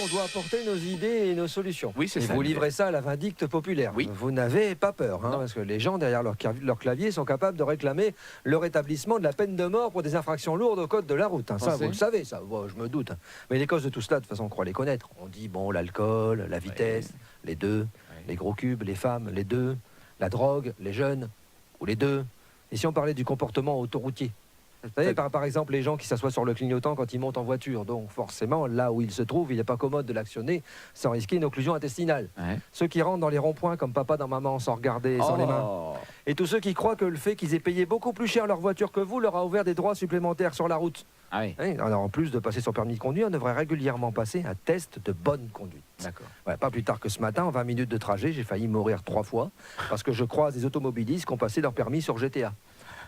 on doit apporter nos idées et nos solutions. Oui, c'est et ça. vous livrez ça à la vindicte populaire. Oui. Vous n'avez pas peur, hein, Non. parce que les gens derrière leur clavier sont capables de réclamer le rétablissement de la peine de mort pour des infractions lourdes au code de la route. Hein. Ça, vous le savez, ça. Bon, je me doute. Hein. Mais les causes de tout cela, de toute façon, on croit les connaître. On dit, bon, l'alcool, la vitesse, les deux, les gros cubes, les femmes, les deux, la drogue, les jeunes, ou les deux. Et si on parlait du comportement autoroutier? Vous savez, par exemple, les gens qui s'assoient sur le clignotant quand ils montent en voiture. Donc, forcément, là où ils se trouvent, il n'est pas commode de l'actionner sans risquer une occlusion intestinale. Ouais. Ceux qui rentrent dans les ronds-points comme papa dans maman sans regarder, sans les mains. Et tous ceux qui croient que le fait qu'ils aient payé beaucoup plus cher leur voiture que vous leur a ouvert des droits supplémentaires sur la route. Ah oui. Alors, en plus de passer son permis de conduire, on devrait régulièrement passer un test de bonne conduite. D'accord. Ouais, pas plus tard que ce matin, en 20 minutes de trajet, j'ai failli mourir 3 fois parce que je croise des automobilistes qui ont passé leur permis sur GTA.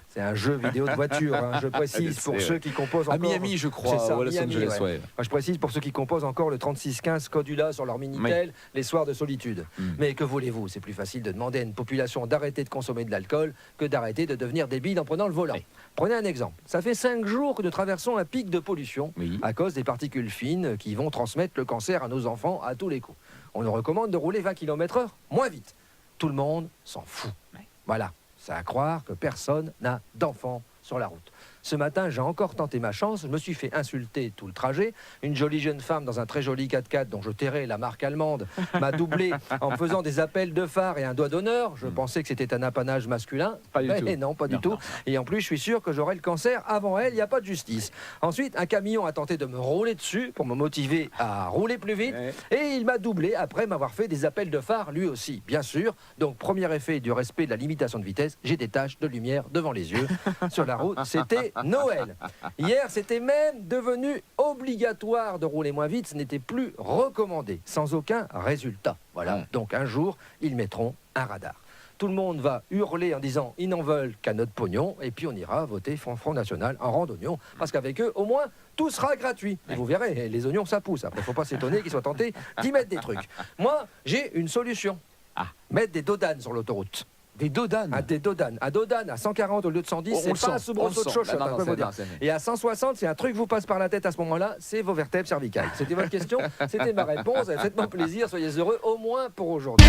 C'est un jeu vidéo de voiture, hein, je précise pour ceux qui composent encore... À Miami, je crois, ça, ou à Los Angeles, ouais. Enfin, je précise pour ceux qui composent encore le 3615 Codula sur leur Minitel, les soirs de solitude. Mais que voulez-vous, c'est plus facile de demander à une population d'arrêter de consommer de l'alcool que d'arrêter de devenir débile en prenant le volant. Prenez un exemple. Ça fait 5 jours que nous traversons un pic de pollution à cause des particules fines qui vont transmettre le cancer à nos enfants à tous les coups. On nous recommande de rouler 20 km/h moins vite. Tout le monde s'en fout. Voilà. C'est à croire que personne n'a d'enfant sur la route. Ce matin, j'ai encore tenté ma chance. Je me suis fait insulter tout le trajet. Une jolie jeune femme dans un très joli 4x4 dont je tairai la marque allemande m'a doublé en me faisant des appels de phare et un doigt d'honneur. Je pensais que c'était un apanage masculin. Pas du tout. Non, pas du tout. Et en plus, je suis sûr que j'aurai le cancer avant elle. Il n'y a pas de justice. Ensuite, un camion a tenté de me rouler dessus pour me motiver à rouler plus vite. Et il m'a doublé après m'avoir fait des appels de phare lui aussi, bien sûr. Donc, premier effet du respect de la limitation de vitesse, j'ai des taches de lumière devant les yeux. Sur la route, c'était Noël. Hier, c'était même devenu obligatoire de rouler moins vite. Ce n'était plus recommandé, sans aucun résultat. Voilà. Donc un jour, ils mettront un radar. Tout le monde va hurler en disant « ils n'en veulent qu'à notre pognon » et puis on ira voter Front National en rang d'oignons parce qu'avec eux, au moins, tout sera gratuit. Et vous verrez, les oignons, ça pousse. Après, il ne faut pas s'étonner qu'ils soient tentés d'y mettre des trucs. Moi, j'ai une solution. Mettre des dodanes sur l'autoroute. Des dodanes. Des dodanes. À dodane, à 140 au lieu de 110, c'est pas un soubresaut de chochotte. Et à 160, si un truc vous passe par la tête à ce moment-là, c'est vos vertèbres cervicales. C'était votre question, c'était ma réponse. Faites-moi plaisir, soyez heureux, au moins pour aujourd'hui.